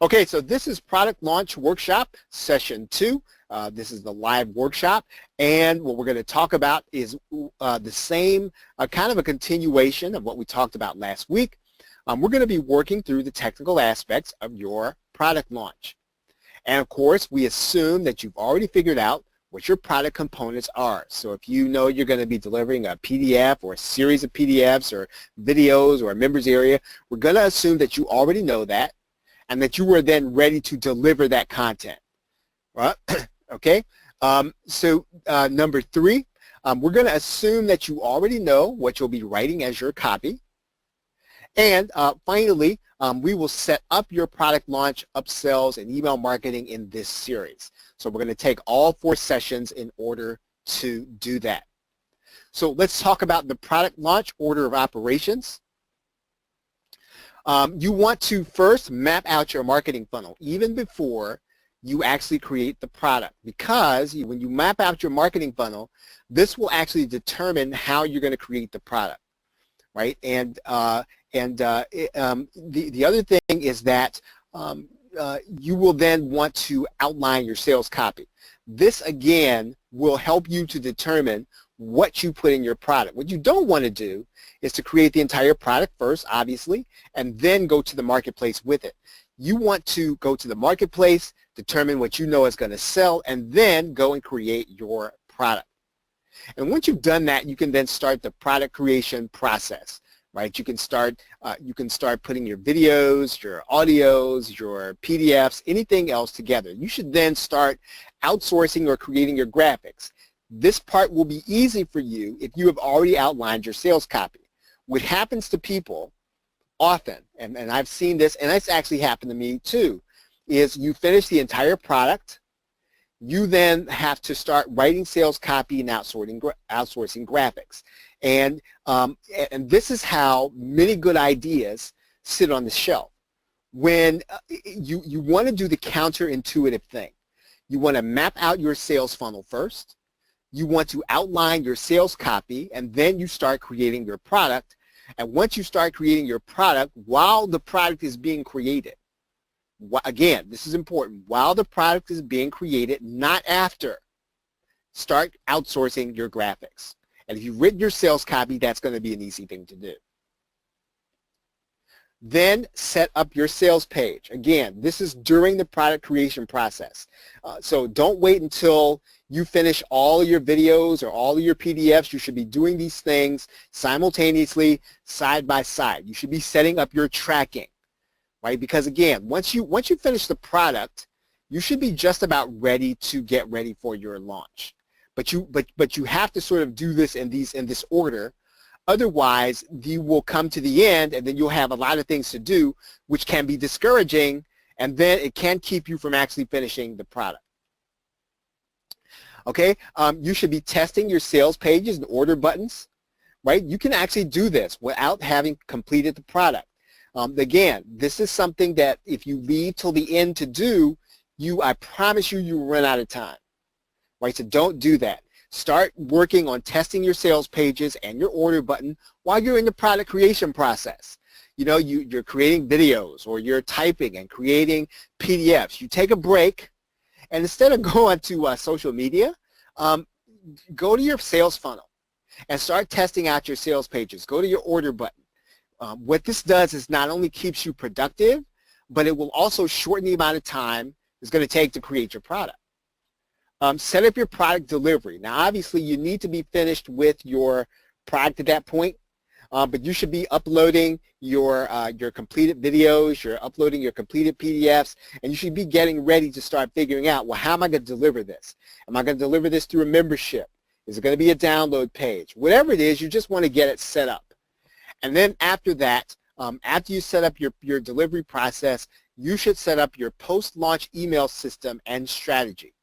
Okay, so this is Product Launch Workshop Session 2. This is the live workshop, and what we're going to talk about is the same kind of a continuation of what we talked about last week. We're going to be working through the technical aspects of your product launch. And of course, we assume that you've already figured out what your product components are. So if you know you're going to be delivering a PDF or a series of PDFs or videos or a members area, we're going to assume that you already know that and that you are then ready to deliver that content. Right? Okay? Number 3, we're going to assume that you already know what you'll be writing as your copy. And finally, we will set up your product launch, upsells, and email marketing in this series. So we're going to take all 4 sessions in order to do that. So let's talk about the product launch order of operations. You want to first map out your marketing funnel even before you actually create the product, because when you map out your marketing funnel, this will actually determine how you're going to create the product, right? And the other thing is that you will then want to outline your sales copy. This again will help you to determine what you put in your product. What you don't want to do is to create the entire product first, obviously, and then go to the marketplace with it. You want to go to the marketplace, determine what you know is going to sell, and then go and create your product. And once you've done that, you can then start the product creation process. Right? You can start putting your videos, your audios, your PDFs, anything else together. You should then start outsourcing or creating your graphics. This part will be easy for you if you have already outlined your sales copy. What happens to people often, and I've seen this, and it's actually happened to me too, is you finish the entire product, you then have to start writing sales copy and outsourcing graphics. And this is how many good ideas sit on the shelf. When you want to do the counterintuitive thing, you want to map out your sales funnel first, you want to outline your sales copy, and then you start creating your product. And once you start creating your product, while the product is being created, again, this is important, while the product is being created, not after, start outsourcing your graphics. And if you've written your sales copy, that's going to be an easy thing to do. Then set up your sales page. Again, this is during the product creation process. So don't wait until you finish all of your videos or all of your PDFs. You should be doing these things simultaneously, side by side. You should be setting up your tracking, right? Because again, once you finish the product, you should be just about ready to get ready for your launch. But you have to sort of do this in this order. Otherwise, you will come to the end, and then you'll have a lot of things to do, which can be discouraging, and then it can keep you from actually finishing the product. Okay, you should be testing your sales pages and order buttons, right? You can actually do this without having completed the product. Again, this is something that if you leave till the end to do, I promise you will run out of time. Right, so don't do that. Start working on testing your sales pages and your order button while you're in the product creation process. You know, you're creating videos or you're typing and creating PDFs. You take a break, and instead of going to social media, go to your sales funnel and start testing out your sales pages. Go to your order button. What this does is not only keeps you productive, but it will also shorten the amount of time it's going to take to create your product. Set up your product delivery. Now, obviously, you need to be finished with your product at that point, but you should be uploading your completed videos, you're uploading your completed PDFs, and you should be getting ready to start figuring out, well, how am I going to deliver this? Am I going to deliver this through a membership? Is it going to be a download page? Whatever it is, you just want to get it set up. And then after that, after you set up your delivery process, you should set up your post-launch email system and strategy.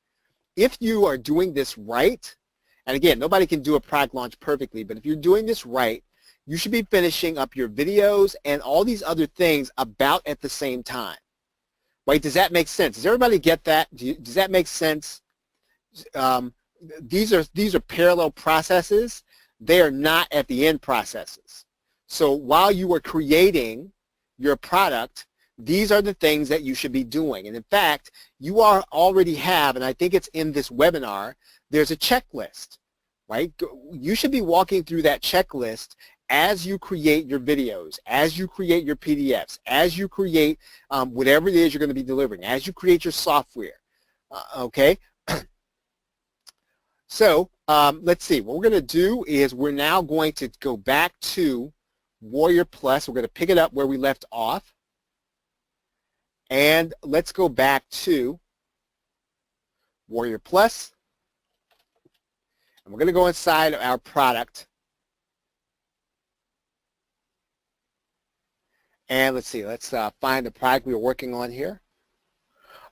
If you are doing this right, and again, nobody can do a product launch perfectly, but if you're doing this right, you should be finishing up your videos and all these other things about at the same time. Right? Does that make sense? Does everybody get that? Does that make sense? These are parallel processes. They are not at the end processes. So while you are creating your product, these are the things that you should be doing. And in fact, you already have, and I think it's in this webinar, there's a checklist, right? You should be walking through that checklist as you create your videos, as you create your PDFs, as you create whatever it is you're going to be delivering, as you create your software, okay? So let's see, what we're going to do is we're now going to go back to Warrior Plus. We're going to pick it up where we left off. And let's go back to Warrior Plus. And we're going to go inside of our product. And let's see, let's find the product we were working on here.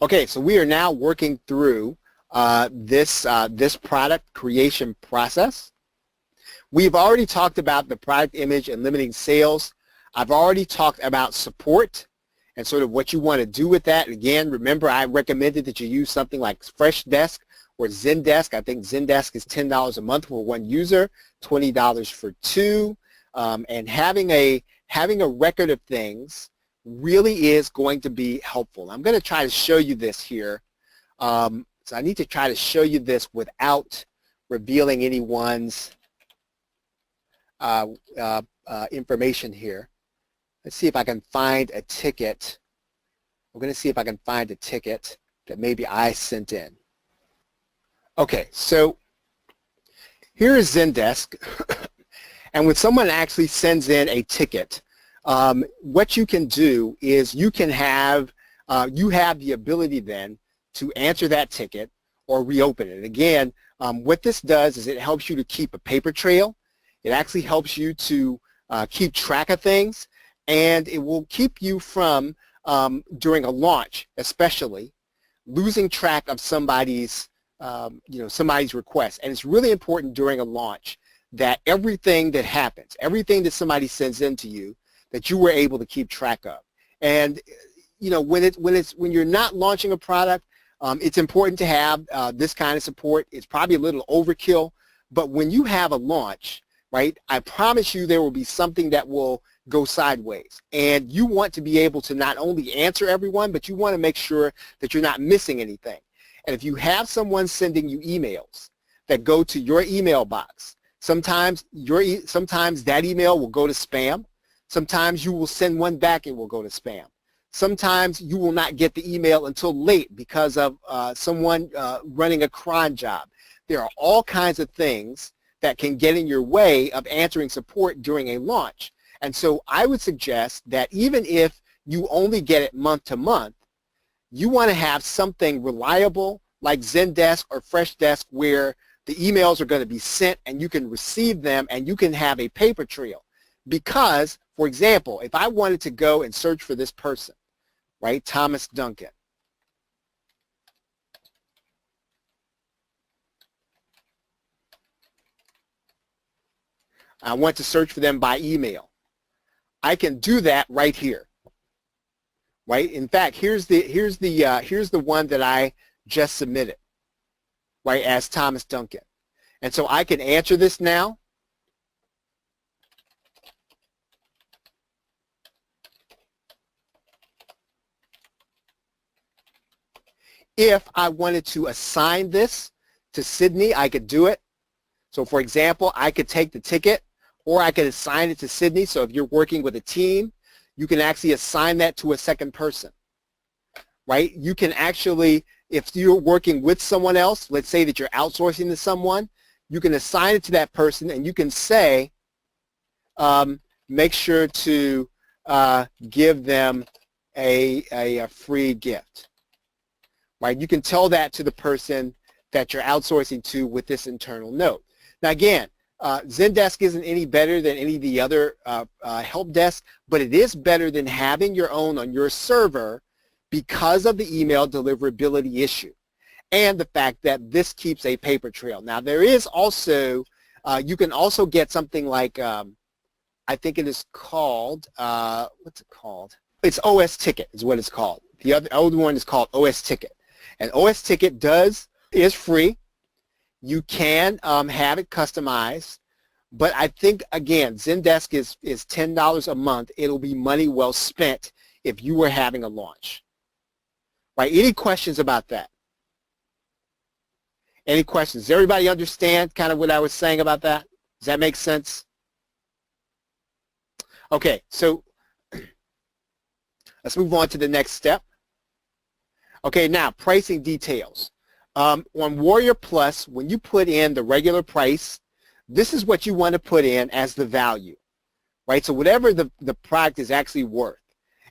Okay, so we are now working through this product creation process. We've already talked about the product image and limiting sales. I've already talked about support and sort of what you want to do with that. Again, remember I recommended that you use something like Freshdesk or Zendesk. I think Zendesk is $10 a month for one user, $20 for two. And having a record of things really is going to be helpful. I'm going to try to show you this here. So I need to try to show you this without revealing anyone's information here. Let's see if I can find a ticket. We're going to see if I can find a ticket that maybe I sent in. Okay, so here is Zendesk. And when someone actually sends in a ticket, what you can do is you can have, you have the ability then to answer that ticket or reopen it. Again, what this does is it helps you to keep a paper trail. It actually helps you to keep track of things, and it will keep you from, during a launch especially, losing track of somebody's, somebody's request. And it's really important during a launch that everything that happens, everything that somebody sends in to you, that you were able to keep track of. And when you're not launching a product, it's important to have this kind of support. It's probably a little overkill, but when you have a launch, right, I promise you there will be something that will go sideways. And you want to be able to not only answer everyone, but you want to make sure that you're not missing anything. And if you have someone sending you emails that go to your email box, sometimes that email will go to spam. Sometimes you will send one back, it will go to spam. Sometimes you will not get the email until late because of someone running a cron job. There are all kinds of things that can get in your way of answering support during a launch. And so I would suggest that even if you only get it month to month, you want to have something reliable like Zendesk or Freshdesk where the emails are going to be sent and you can receive them and you can have a paper trail. Because, for example, if I wanted to go and search for this person, right, Thomas Duncan, I want to search for them by email. I can do that right here, right? In fact, here's the one that I just submitted, right, as Thomas Duncan. And so I can answer this now. If I wanted to assign this to Sydney, I could do it. So for example, I could take the ticket or I could assign it to Sydney. So if you're working with a team, you can actually assign that to a second person, right? You can actually, if you're working with someone else, let's say that you're outsourcing to someone, you can assign it to that person and you can say, make sure to give them a free gift. Right? You can tell that to the person that you're outsourcing to with this internal note. Now again, Zendesk isn't any better than any of the other help desks, but it is better than having your own on your server because of the email deliverability issue and the fact that this keeps a paper trail. Now there is also, you can also get something like, I think it is called, what's it called? It's OS Ticket is what it's called. The other one is called OS Ticket. And OS Ticket is free. You can have it customized, but I think, again, Zendesk is $10 a month. It'll be money well spent if you were having a launch. Right? Any questions about that? Any questions? Does everybody understand kind of what I was saying about that? Does that make sense? Okay, so let's move on to the next step. Okay, now pricing details. On Warrior Plus, when you put in the regular price, this is what you want to put in as the value, right? So whatever the product is actually worth.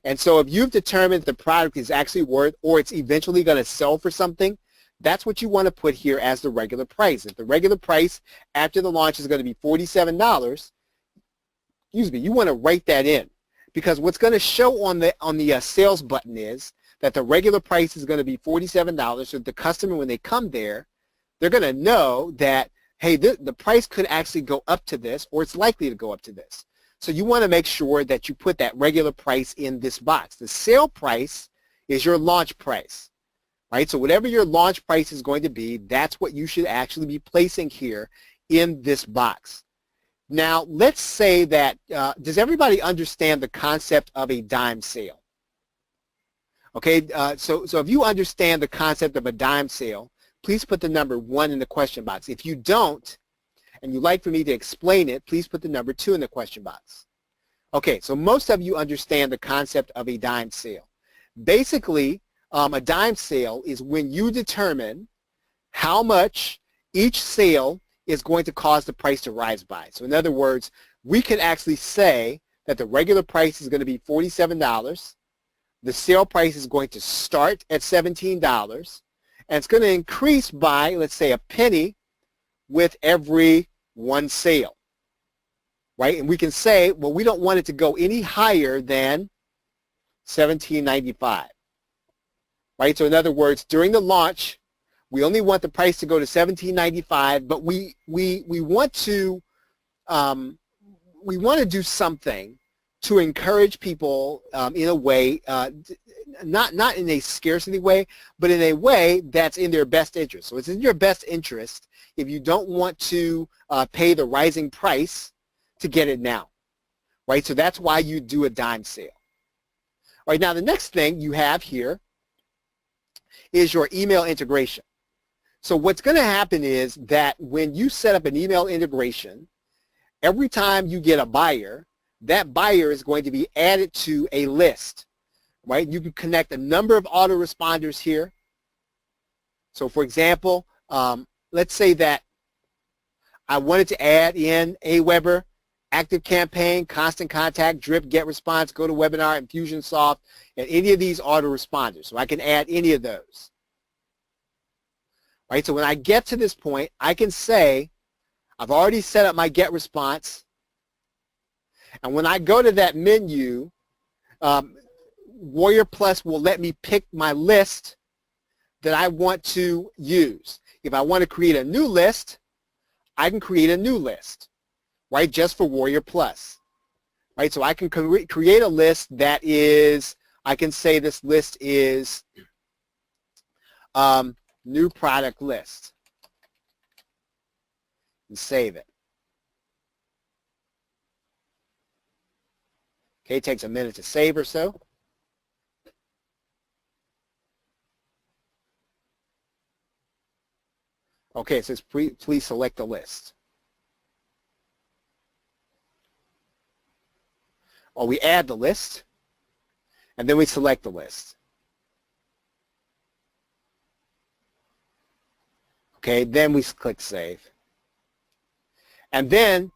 And so if you've determined the product is actually worth or it's eventually going to sell for something, that's what you want to put here as the regular price. If the regular price after the launch is going to be $47, excuse me, you want to write that in, because what's going to show on the sales button is that the regular price is going to be $47. So the customer, when they come there, they're going to know that, hey, the price could actually go up to this, or it's likely to go up to this. So you want to make sure that you put that regular price in this box. The sale price is your launch price, right? So whatever your launch price is going to be, that's what you should actually be placing here in this box. Now, let's say that, does everybody understand the concept of a dime sale? Okay, so if you understand the concept of a dime sale, please put the number 1 in the question box. If you don't, and you'd like for me to explain it, please put the number 2 in the question box. Okay, so most of you understand the concept of a dime sale. Basically, a dime sale is when you determine how much each sale is going to cause the price to rise by. So in other words, we could actually say that the regular price is going to be $47. The sale price is going to start at $17, and it's going to increase by, let's say, a penny with every one sale, right? And we can say, well, we don't want it to go any higher than $17.95, right? So in other words, during the launch, we only want the price to go to $17.95, but we want to do something to encourage people in a way, not in a scarcity way, but in a way that's in their best interest. So it's in your best interest if you don't want to pay the rising price to get it now, right? So that's why you do a dime sale. All right, now the next thing you have here is your email integration. So what's going to happen is that when you set up an email integration, every time you get a buyer, that buyer is going to be added to a list, right? You can connect a number of autoresponders here. So for example, let's say that I wanted to add in Aweber, ActiveCampaign, Constant Contact, Drip, GetResponse, GoToWebinar, Infusionsoft, and any of these autoresponders. So I can add any of those. Right? So when I get to this point, I can say, I've already set up my GetResponse. And when I go to that menu, Warrior Plus will let me pick my list that I want to use. If I want to create a new list, I can create a new list, right, just for Warrior Plus. Right, so I can create a list that is, I can say this list is new product list and save it. Okay, it takes a minute to save or so. Okay, it says please select the list. Or we add the list, and then we select the list. Okay, then we click Save. And then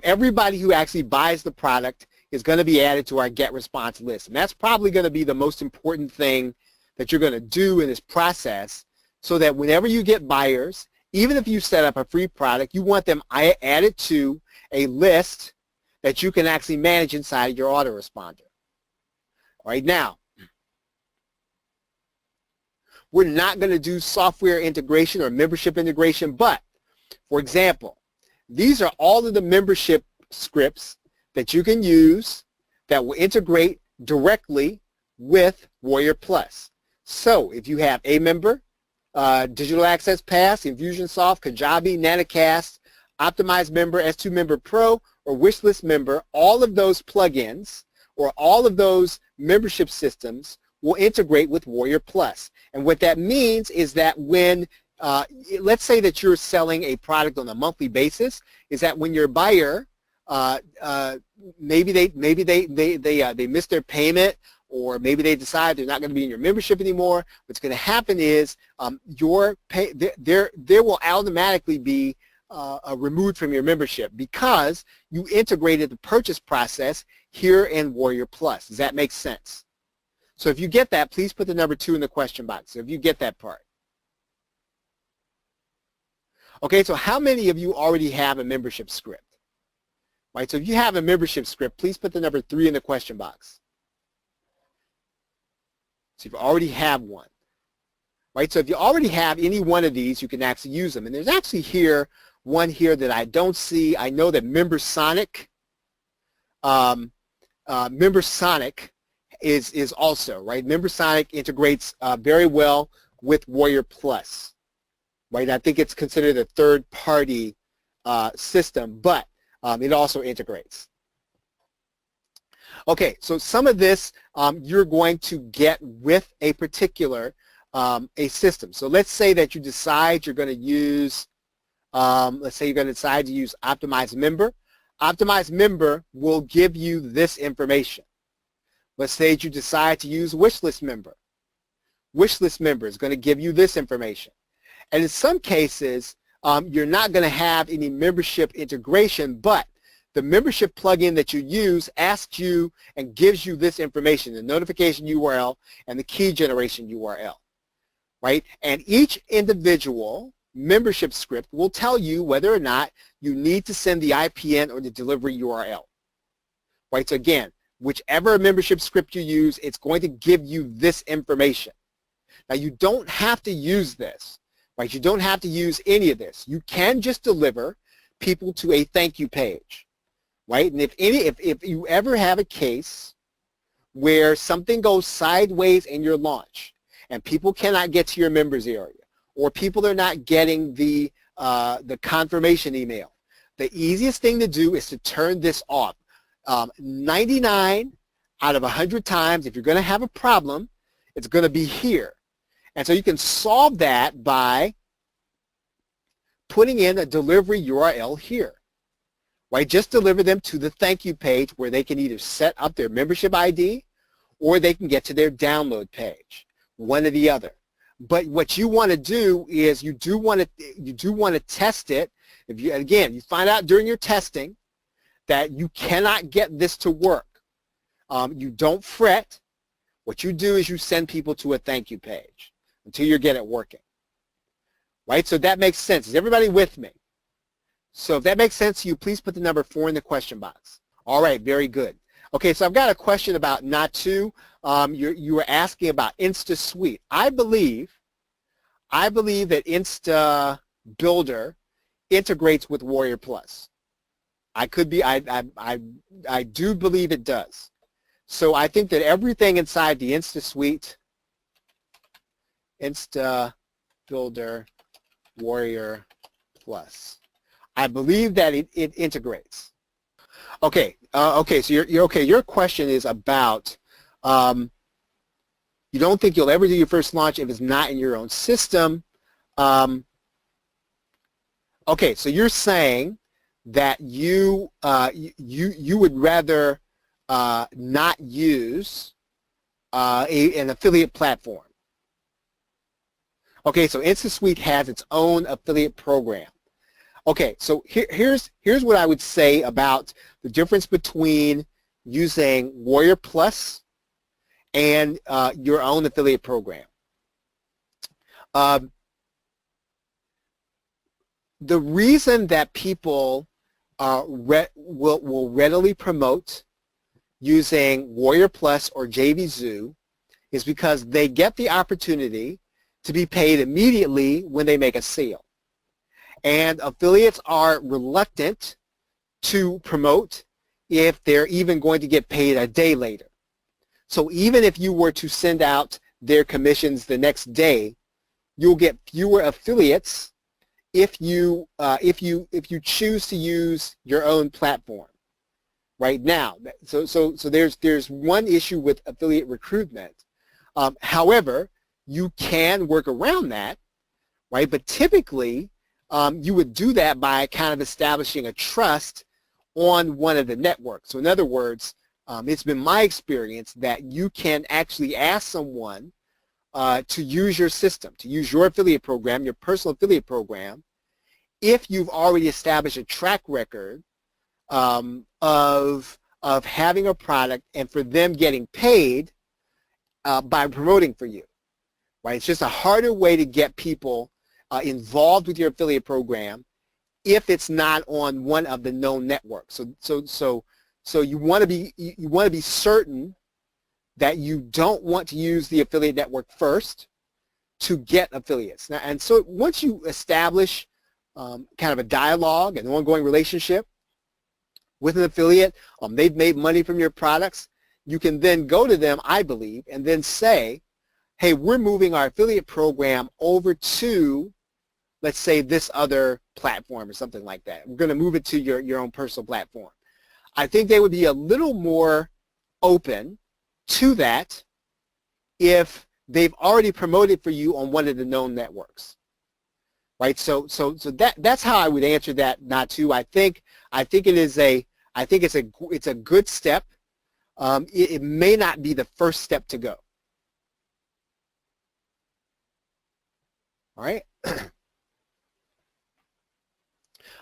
everybody who actually buys the product is going to be added to our GetResponse list. And that's probably going to be the most important thing that you're going to do in this process, so that whenever you get buyers, even if you set up a free product, you want them added to a list that you can actually manage inside of your autoresponder. All right, now, we're not going to do software integration or membership integration, but, for example, these are all of the membership scripts that you can use that will integrate directly with Warrior Plus. So if you have a member, Digital Access Pass, Infusionsoft, Kajabi, Nanocast, Optimized Member, S2 Member Pro, or Wishlist Member, all of those plugins or all of those membership systems will integrate with Warrior Plus. And what that means is that when, let's say that you're selling a product on a monthly basis, is that when your buyer, maybe they miss their payment, or maybe they decide they're not going to be in your membership anymore, what's going to happen is there will automatically be removed from your membership because you integrated the purchase process here in Warrior Plus. Does that make sense? So if you get that, please put the number 2 in the question box. So if you get that part. Okay, so how many of you already have a membership script? Right, so if you have a membership script, please put the number 3 in the question box. So if you already have one. Right, so if you already have any one of these, you can actually use them. And there's actually one here that I don't see. I know that MemberSonic is also, right? MemberSonic integrates very well with Warrior Plus, right? I think it's considered a third-party system, but it also integrates. Okay, so some of this you're going to get with a particular a system. So let's say that you decide you're going to use, let's say you're going to decide to use Optimize Member. Optimize Member will give you this information. Let's say you decide to use Wishlist Member. Wishlist Member is going to give you this information. And in some cases, you're not going to have any membership integration, but the membership plugin that you use asks you and gives you this information, the notification URL and the key generation URL, right? And each individual membership script will tell you whether or not you need to send the IPN or the delivery URL, right? So again, whichever membership script you use, it's going to give you this information. Now you don't have to use this, right? You don't have to use any of this. You can just deliver people to a thank you page, right? And if you ever have a case where something goes sideways in your launch and people cannot get to your members area, or people are not getting the confirmation email, the easiest thing to do is to turn this off. 99 out of 100 times, if you're going to have a problem, it's going to be here. And so you can solve that by putting in a delivery URL here, right? Just deliver them to the thank you page where they can either set up their membership ID or they can get to their download page, one or the other. But what you want to do is you do want to test it. If you, again, you find out during your testing that you cannot get this to work, you don't fret. What you do is you send people to a thank you page until you get it working, right? So that makes sense. Is everybody with me? So if that makes sense to you, please put the number 4 in the question box. All right, very good. Okay, so I've got a question about Not2. You were asking about InstaSuite. I believe that Insta Builder integrates with Warrior Plus. I do believe it does. So I think that everything inside the InstaSuite, Insta Builder, Warrior Plus, I believe that it integrates. Okay, okay. So you're okay. Your question is about you don't think you'll ever do your first launch if it's not in your own system. Okay, so you're saying that you would rather not use an affiliate platform. Okay, so InstaSuite has its own affiliate program. Okay, so here's what I would say about the difference between using Warrior Plus and your own affiliate program. The reason that people will readily promote using Warrior Plus or JVZoo is because they get the opportunity to be paid immediately when they make a sale. And affiliates are reluctant to promote if they're even going to get paid a day later. So even if you were to send out their commissions the next day, you'll get fewer affiliates if you choose to use your own platform, right now. So there's one issue with affiliate recruitment. However, you can work around that, right? But typically, you would do that by kind of establishing a trust on one of the networks. So in other words, it's been my experience that you can actually ask someone to use your system, to use your affiliate program, your personal affiliate program, if you've already established a track record of having a product and for them getting paid by promoting for you, right? It's just a harder way to get people involved with your affiliate program if it's not on one of the known networks. So you want to be certain that you don't want to use the affiliate network first to get affiliates. Now, and so once you establish kind of a dialogue, an ongoing relationship with an affiliate, they've made money from your products, you can then go to them, I believe, and then say, hey, we're moving our affiliate program over to, let's say, this other platform or something like that. We're going to move it to your own personal platform. I think they would be a little more open to that if they've already promoted for you on one of the known networks, right? So that's how I would answer that. Not to. I think it's a good step. It may not be the first step to go. All right.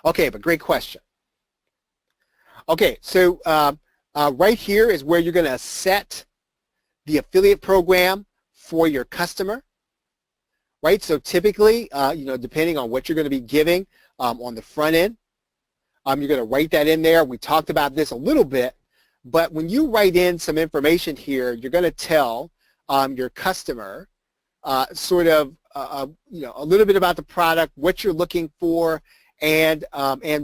Okay, but great question. Okay, so right here is where you're going to set the affiliate program for your customer, right? So typically, depending on what you're going to be giving on the front end, you're going to write that in there. We talked about this a little bit, but when you write in some information here, you're going to tell your customer sort of a little bit about the product, what you're looking for, and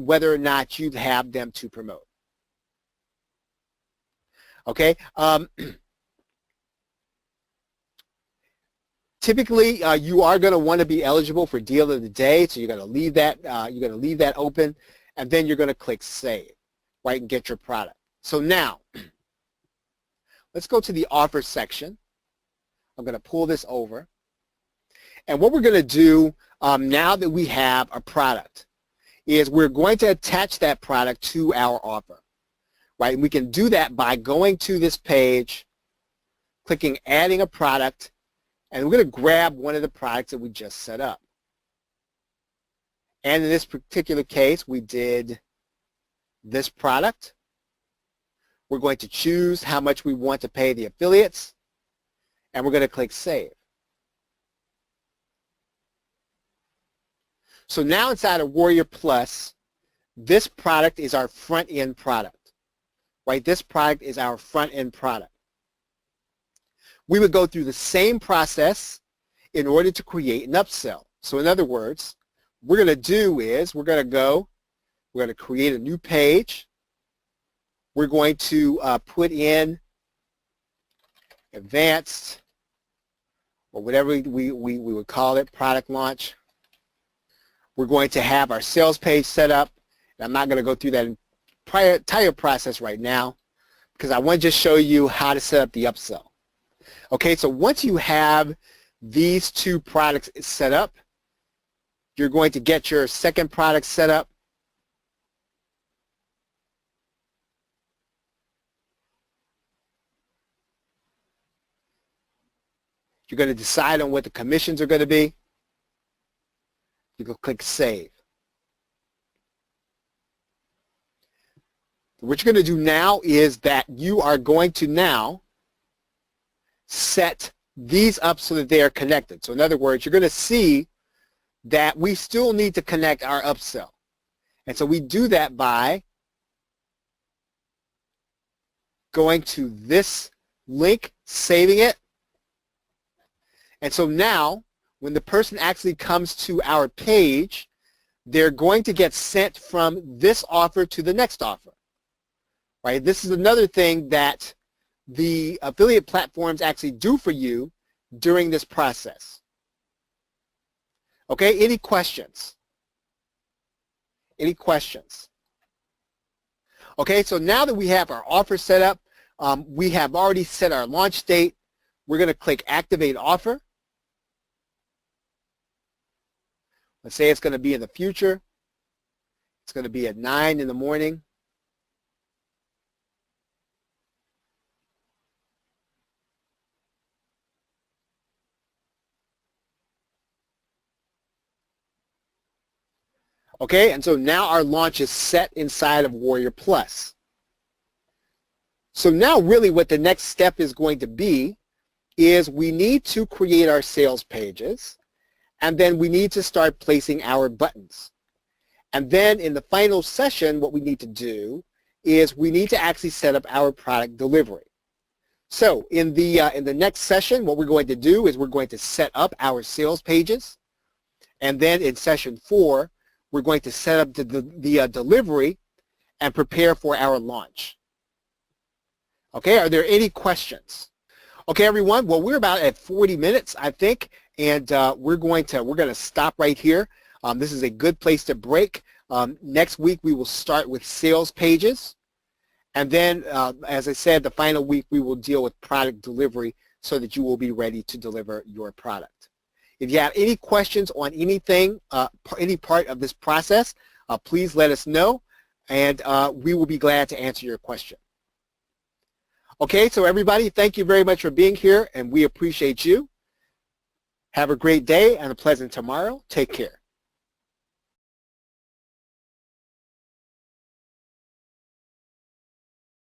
whether or not you'd have them to promote. Okay. Typically, you are going to want to be eligible for deal of the day, so you're going to leave that open, and then you're going to click save, right, and get your product. So now, let's go to the offer section. I'm going to pull this over, and what we're going to do now that we have a product is we're going to attach that product to our offer, right? And we can do that by going to this page, clicking adding a product, and we're going to grab one of the products that we just set up. And in this particular case, we did this product. We're going to choose how much we want to pay the affiliates, and we're going to click save. So now inside of Warrior Plus, this product is our front-end product, right? This product is our front-end product. We would go through the same process in order to create an upsell. So in other words, what we're going to do is we're going to create a new page. We're going to put in advanced, or whatever we would call it, product launch. We're going to have our sales page set up. And I'm not going to go through that entire process right now because I want to just show you how to set up the upsell. Okay, so once you have these two products set up, you're going to get your second product set up. You're going to decide on what the commissions are going to be. You can click save. What you're going to do now is that you are going to now set these up so that they are connected. So in other words, you're going to see that we still need to connect our upsell. And so we do that by going to this link, saving it. And so now, when the person actually comes to our page, they're going to get sent from this offer to the next offer, right? This is another thing that the affiliate platforms actually do for you during this process. Okay, any questions? Any questions? Okay, so now that we have our offer set up, we have already set our launch date. We're going to click Activate Offer. Let's say it's going to be in the future. It's going to be at 9 in the morning. Okay, and so now our launch is set inside of Warrior Plus. So now really what the next step is going to be is we need to create our sales pages, and then we need to start placing our buttons. And then in the final session, what we need to do is we need to actually set up our product delivery. So in the next session, what we're going to do is we're going to set up our sales pages, and then in session 4, we're going to set up the delivery and prepare for our launch. Okay, are there any questions? Okay, everyone, well, we're about at 40 minutes, I think, and we're going to stop right here. This is a good place to break. Next week, we will start with sales pages, and then, as I said, the final week, we will deal with product delivery so that you will be ready to deliver your product. If you have any questions on anything, any part of this process, please let us know, and we will be glad to answer your question. Okay, so everybody, thank you very much for being here, and we appreciate you. Have a great day and a pleasant tomorrow. Take care.